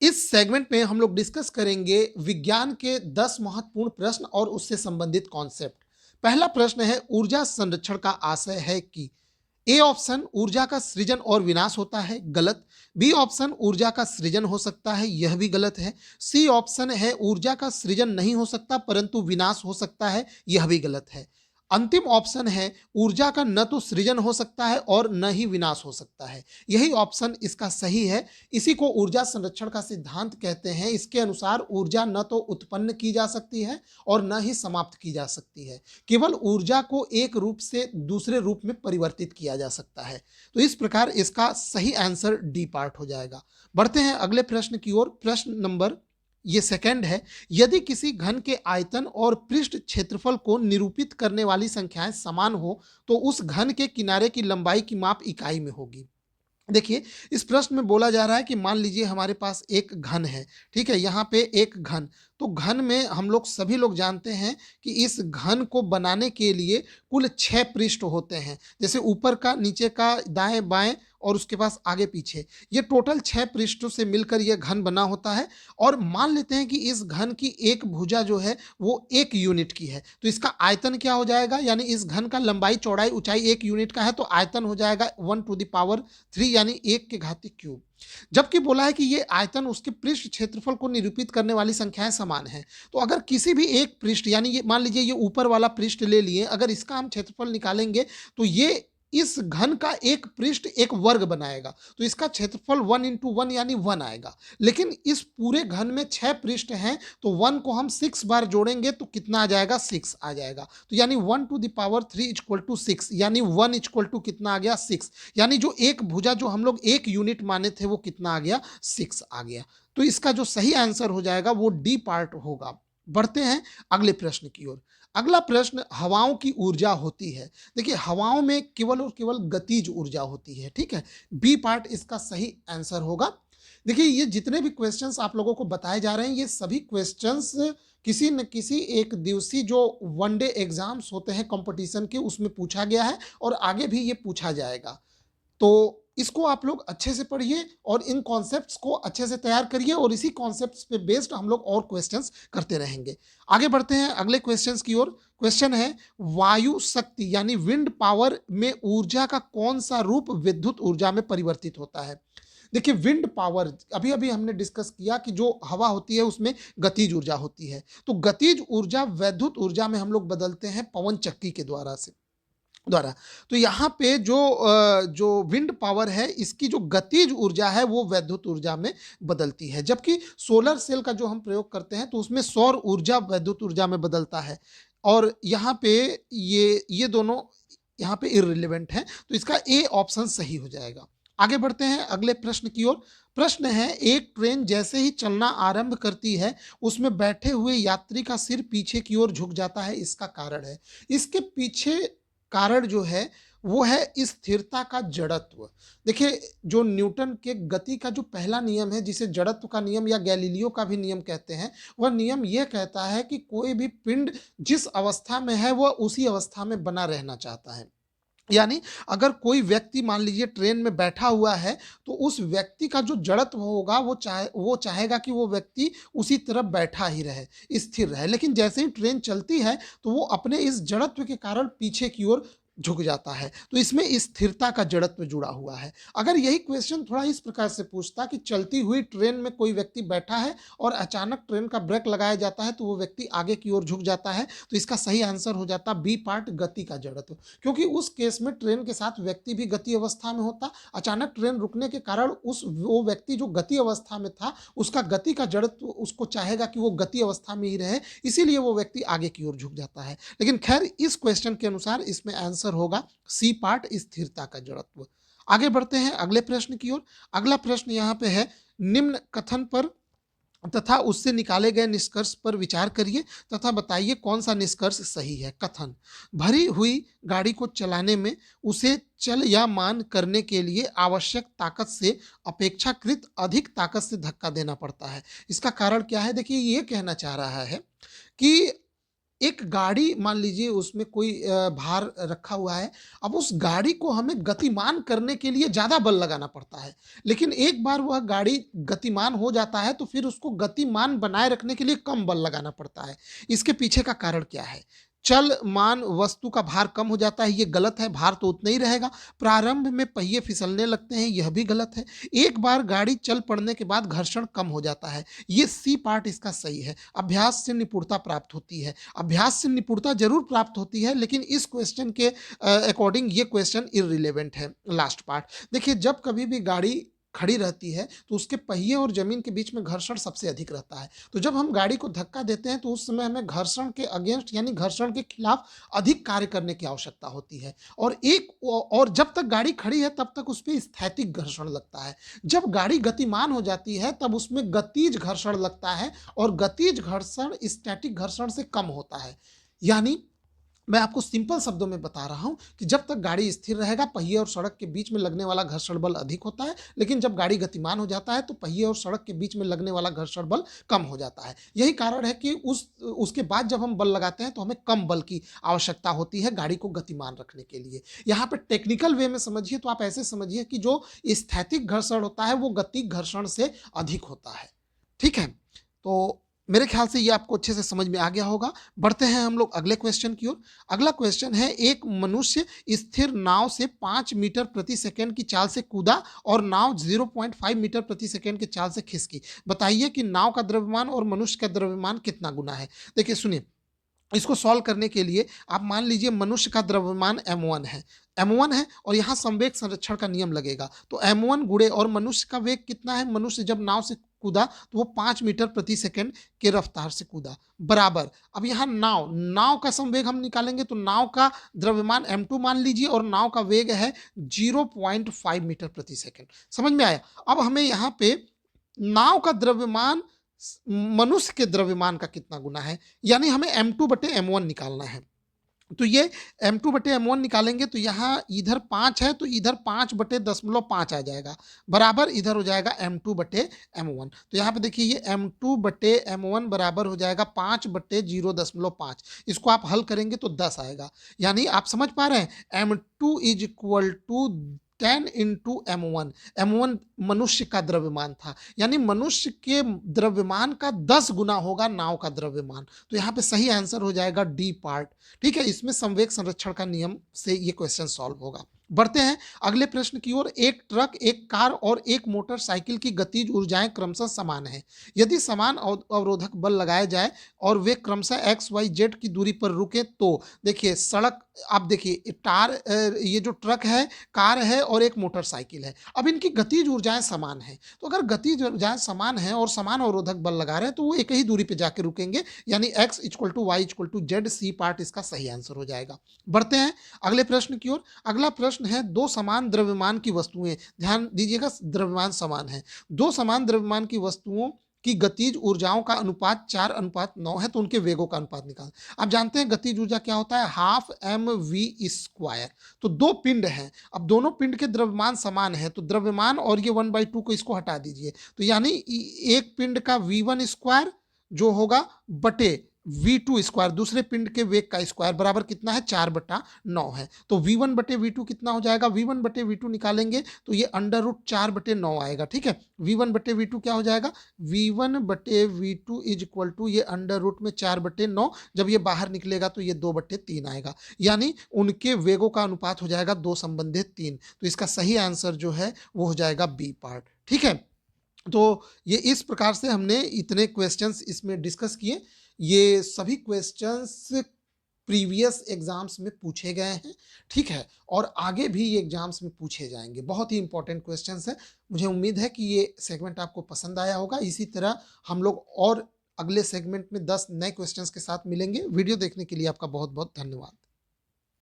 इस सेगमेंट में हम लोग डिस्कस करेंगे विज्ञान के 10 महत्वपूर्ण प्रश्न और उससे संबंधित कॉन्सेप्ट। पहला प्रश्न है, ऊर्जा संरक्षण का आशय है कि ए ऑप्शन ऊर्जा का सृजन और विनाश होता है, गलत। बी ऑप्शन ऊर्जा का सृजन हो सकता है, यह भी गलत है। सी ऑप्शन है ऊर्जा का सृजन नहीं हो सकता परंतु विनाश हो सकता है, यह भी गलत है। अंतिम ऑप्शन है ऊर्जा का न तो सृजन हो सकता है और न ही विनाश हो सकता है, यही ऑप्शन इसका सही है। इसी को ऊर्जा संरक्षण का सिद्धांत कहते हैं। इसके अनुसार ऊर्जा न तो उत्पन्न की जा सकती है और न ही समाप्त की जा सकती है, केवल ऊर्जा को एक रूप से दूसरे रूप में परिवर्तित किया जा सकता है। तो इस प्रकार इसका सही आंसर डी पार्ट हो जाएगा। बढ़ते हैं अगले प्रश्न की ओर। प्रश्न नंबर ये सेकंड है, यदि किसी घन के आयतन और पृष्ठ क्षेत्रफल को निरूपित करने वाली संख्याएं समान हो तो उस घन के किनारे की लंबाई की माप इकाई में होगी। देखिए, इस प्रश्न में बोला जा रहा है कि मान लीजिए हमारे पास एक घन है, ठीक है, यहाँ पे एक घन। तो घन में हम लोग सभी लोग जानते हैं कि इस घन को बनाने के लिए कुल 6 पृष्ठ होते हैं, जैसे ऊपर का, नीचे का, दाएं बाएं और उसके पास आगे पीछे। ये टोटल 6 पृष्ठों से मिलकर यह घन बना होता है। और मान लेते हैं कि इस घन की एक भुजा जो है वो 1 यूनिट की है, तो इसका आयतन क्या हो जाएगा, यानी इस घन का लंबाई चौड़ाई ऊंचाई 1 यूनिट का है, तो आयतन हो जाएगा 1⁻³ यानी 1⁻³ जबकि बोला है कि ये आयतन उसके पृष्ठ क्षेत्रफल को निरूपित करने वाली संख्याएं समान हैं। तो अगर किसी भी एक पृष्ठ, यानी ये मान लीजिए ये ऊपर वाला पृष्ठ ले लिए, अगर इसका हम क्षेत्रफल निकालेंगे तो ये इस घन का एक पृष्ठ एक वर्ग बनाएगा, तो इसका क्षेत्रफल 1 × 1 यानी 1 आएगा। लेकिन इस पूरे घन में 6 पृष्ठ हैं, तो 1 को हम 6 बार जोड़ेंगे तो कितना आ जाएगा, 6 आ जाएगा। तो यानी 1⁻³ = 6, यानी 1 = कितना आ गया, 6। यानी जो एक भुजा जो हम लोग 1 यूनिट माने थे वो कितना आ गया, 6 आ गया। तो इसका जो सही आंसर हो जाएगा वो डी पार्ट होगा। बढ़ते हैं अगले प्रश्न की ओर। अगला प्रश्न, हवाओं की ऊर्जा होती है। देखिए, हवाओं में केवल और केवल गतिज ऊर्जा होती है, ठीक है। बी पार्ट इसका सही आंसर होगा। देखिए, ये जितने भी क्वेश्चंस आप लोगों को बताए जा रहे हैं, ये सभी क्वेश्चंस किसी न किसी एक दिवसीय जो वनडे एग्जाम्स होते हैं कंपटीशन के, उसमें पूछा गया है और आगे भी ये पूछा जाएगा। तो इसको आप लोग अच्छे से पढ़िए और इन कॉन्सेप्ट्स को अच्छे से तैयार करिए और इसी कॉन्सेप्ट्स पे बेस्ड हम लोग और क्वेश्चंस करते रहेंगे। आगे बढ़ते हैं अगले क्वेश्चंस की ओर। क्वेश्चन है, वायु शक्ति यानी विंड पावर में ऊर्जा का कौन सा रूप विद्युत ऊर्जा में परिवर्तित होता है। देखिए, विंड पावर अभी अभी हमने डिस्कस किया कि जो हवा होती है उसमें गतिज ऊर्जा होती है, तो गतिज ऊर्जा वैद्युत ऊर्जा में हम लोग बदलते हैं पवन चक्की के द्वारा। तो यहाँ पे जो विंड पावर है, इसकी जो गतिज ऊर्जा है वो वैद्युत ऊर्जा में बदलती है, जबकि सोलर सेल का जो हम प्रयोग करते हैं तो उसमें सौर ऊर्जा वैद्युत ऊर्जा में बदलता है। और यहाँ पे ये दोनों यहाँ पे इररिलेवेंट है, तो इसका ए ऑप्शन सही हो जाएगा। आगे बढ़ते हैं अगले प्रश्न की ओर। प्रश्न है, एक ट्रेन जैसे ही चलना आरंभ करती है उसमें बैठे हुए यात्री का सिर पीछे की ओर झुक जाता है, इसका कारण है। इसके पीछे कारण जो है वो है स्थिरता का जड़त्व। देखिए, जो न्यूटन के गति का जो पहला नियम है, जिसे जड़त्व का नियम या गैलीलियो का भी नियम कहते हैं, वह नियम यह कहता है कि कोई भी पिंड जिस अवस्था में है वह उसी अवस्था में बना रहना चाहता है। यानी अगर कोई व्यक्ति मान लीजिए ट्रेन में बैठा हुआ है, तो उस व्यक्ति का जो जड़त्व होगा वो चाहेगा कि वो व्यक्ति उसी तरफ बैठा ही रहे, स्थिर रहे। लेकिन जैसे ही ट्रेन चलती है तो वो अपने इस जड़त्व के कारण पीछे की ओर झुक जाता है, तो इसमें स्थिरता का जड़त्व जुड़ा हुआ है। अगर यही क्वेश्चन थोड़ा इस प्रकार से पूछता कि चलती हुई ट्रेन में कोई व्यक्ति बैठा है और अचानक ट्रेन का ब्रेक लगाया जाता है तो वो व्यक्ति आगे की ओर झुक जाता है, तो इसका सही आंसर हो जाता बी पार्ट, गति का जड़त्व। क्योंकि उस केस में ट्रेन के साथ व्यक्ति भी गति अवस्था में होता, अचानक ट्रेन रुकने के कारण वो व्यक्ति जो गति अवस्था में था उसका गति का जड़त्व उसको चाहेगा कि वो गति अवस्था में ही रहे, इसीलिए वो व्यक्ति आगे की ओर झुक जाता है। लेकिन खैर, इस क्वेश्चन के अनुसार इसमें आंसर होगा सी पार्ट, स्थिरता का जड़त्व। आगे बढ़ते हैं अगले प्रश्न की ओर। अगला प्रश्न यहाँ पे है, निम्न कथन पर तथा उससे निकाले गए निष्कर्ष पर विचार करिए तथा बताइए कौन सा निष्कर्ष सही है। कथन, भरी हुई गाड़ी को चलाने में उसे चल या मान करने के लिए आवश्यक ताकत से अपेक्षाकृत अधिक ताकत से धक्का देना पड़ता है। इसका कारण क्या है? देखिए, ये कहना चाह रहा है कि एक गाड़ी मान लीजिए उसमें कोई भार रखा हुआ है। अब उस गाड़ी को हमें गतिमान करने के लिए ज़्यादा बल लगाना पड़ता है। लेकिन एक बार वह गाड़ी गतिमान हो जाता है तो फिर उसको गतिमान बनाए रखने के लिए कम बल लगाना पड़ता है। इसके पीछे का कारण क्या है? चलमान वस्तु का भार कम हो जाता है, ये गलत है, भार तो उतना ही रहेगा। प्रारंभ में पहिए फिसलने लगते हैं, यह भी गलत है। एक बार गाड़ी चल पड़ने के बाद घर्षण कम हो जाता है, ये सी पार्ट इसका सही है। अभ्यास से निपुणता प्राप्त होती है। अभ्यास से निपुणता जरूर प्राप्त होती है, लेकिन इस क्वेश्चन के अकॉर्डिंग ये क्वेश्चन इररिलेवेंट है। लास्ट पार्ट देखिए, जब कभी भी गाड़ी खड़ी रहती है तो उसके पहिए और जमीन के बीच में घर्षण सबसे अधिक रहता है। तो जब हम गाड़ी को धक्का देते हैं तो उस समय हमें घर्षण के अगेंस्ट यानी घर्षण के खिलाफ अधिक कार्य करने की आवश्यकता होती है। और जब तक गाड़ी खड़ी है तब तक उस पर स्थैतिक घर्षण लगता है। जब गाड़ी गतिमान हो जाती है तब उसमें गतिज घर्षण लगता है, और गतिज घर्षण स्टैटिक घर्षण से कम होता है। यानी मैं आपको सिंपल शब्दों में बता रहा हूं कि जब तक गाड़ी स्थिर रहेगा पहिए और सड़क के बीच में लगने वाला घर्षण बल अधिक होता है, लेकिन जब गाड़ी गतिमान हो जाता है तो पहिए और सड़क के बीच में लगने वाला घर्षण बल कम हो जाता है। यही कारण है कि उसके बाद जब हम बल लगाते हैं तो हमें कम बल की आवश्यकता होती है गाड़ी को गतिमान रखने के लिए। यहाँ पे टेक्निकल वे में समझिए तो आप ऐसे समझिए कि जो स्थैतिक घर्षण होता है वो गतिज घर्षण से अधिक होता है। ठीक है, तो मेरे ख्याल से ये आपको अच्छे से समझ में आ गया होगा। बढ़ते हैं हम लोग अगले क्वेश्चन की ओर। अगला क्वेश्चन है, एक मनुष्य स्थिर नाव से 5 मीटर प्रति सेकंड की चाल से कूदा और नाव 0.5 मीटर प्रति सेकंड की चाल से खिसकी। बताइए कि नाव का द्रव्यमान और मनुष्य का द्रव्यमान कितना गुना है। देखिए सुनिए, इसको सॉल्व करने के लिए आप मान लीजिए मनुष्य का द्रव्यमान m1 है, m1 है, और यहाँ संवेग संरक्षण का नियम लगेगा। तो m1 गुणे और मनुष्य का वेग कितना है, मनुष्य जब नाव से कूदा तो वो 5 मीटर प्रति सेकंड के रफ्तार से कूदा, बराबर। अब यहाँ नाव का संवेग हम निकालेंगे तो नाव का द्रव्यमान m2 मान लीजिए और नाव का वेग है 0.5 मीटर प्रति सेकंड। समझ में आया। अब हमें यहाँ पे नाव का द्रव्यमान मनुष्य के द्रव्यमान का कितना गुना है, यानी हमें m2 बटे m1 निकालना है। तो ये m2 बटे m1 निकालेंगे तो यहाँ इधर 5 है तो इधर 5 बटे 0.5 आ जाएगा, बराबर इधर हो जाएगा m2 बटे m1। तो यहाँ पे देखिए ये m2 बटे m1 बराबर हो जाएगा 5 बटे 0.5। इसको आप हल करेंगे तो 10 आएगा। यानी आप समझ पा रहे हैं, m2 is equal to 10 into m1। m1 मनुष्य का द्रव्यमान था, यानी मनुष्य के द्रव्यमान का 10 गुना होगा नाव का द्रव्यमान। तो यहाँ पे सही आंसर हो जाएगा डी पार्ट। ठीक है, इसमें संवेग संरक्षण का नियम से ये क्वेश्चन सॉल्व होगा। बढ़ते हैं अगले प्रश्न की ओर। एक ट्रक, एक कार और एक मोटरसाइकिल की गतिज ऊर्जाएं क्रमशः समान है। यदि समान अवरोधक बल लगाए जाए और वे क्रमशः एक्स वाई जेड की दूरी पर रुके तो देखिए सड़क, आप देखिए ये जो ट्रक है, कार है और एक मोटरसाइकिल है। अब इनकी गतिज ऊर्जाएं समान है, तो अगर गतिज ऊर्जाएं समान है और समान अवरोधक बल लगा रहे हैं तो वो एक ही दूरी पे जाके रुकेंगे, यानी x equal to Y equal to Z. C part इसका सही आंसर हो जाएगा। बढ़ते हैं अगले प्रश्न की ओर। अगला प्रश्न है, दो समान द्रव्यमान की वस्तुएं, ध्यान दीजिएगा द्रव्यमान समान है, दो समान द्रव्यमान की वस्तुओं की गतिज ऊर्जाओं का अनुपात 4:9 है, तो उनके वेगों का अनुपात निकाल। आप जानते हैं गतिज ऊर्जा क्या होता है, हाफ mv²। तो दो पिंड हैं, अब दोनों पिंड के द्रव्यमान समान है तो द्रव्यमान और ये 1/2 को इसको हटा दीजिए, तो यानी एक पिंड का v1² जो होगा बटे v2², दूसरे पिंड के वेग का स्क्वायर, बराबर कितना है 4/9 है। तो v1 बटे v2 कितना हो जाएगा, v1 बटे v2 निकालेंगे तो ये √4/9 आएगा। ठीक है, v1 बटे v2 क्या हो जाएगा, v1 बटे v2 इज इक्वल टू ये अंडर रूट में 4/9, जब ये बाहर निकलेगा तो ये 2/3 आएगा, यानी उनके वेगों का अनुपात हो जाएगा 2:3। तो इसका सही आंसर जो है वो हो जाएगा बी पार्ट। ठीक है, तो ये इस प्रकार से हमने इतने क्वेश्चंस इसमें डिस्कस किए। ये सभी क्वेश्चंस प्रीवियस एग्जाम्स में पूछे गए हैं। ठीक है, और आगे भी ये एग्जाम्स में पूछे जाएंगे। बहुत ही इंपॉर्टेंट क्वेश्चंस है। मुझे उम्मीद है कि ये सेगमेंट आपको पसंद आया होगा। इसी तरह हम लोग और अगले सेगमेंट में 10 नए क्वेश्चंस के साथ मिलेंगे। वीडियो देखने के लिए आपका बहुत बहुत धन्यवाद।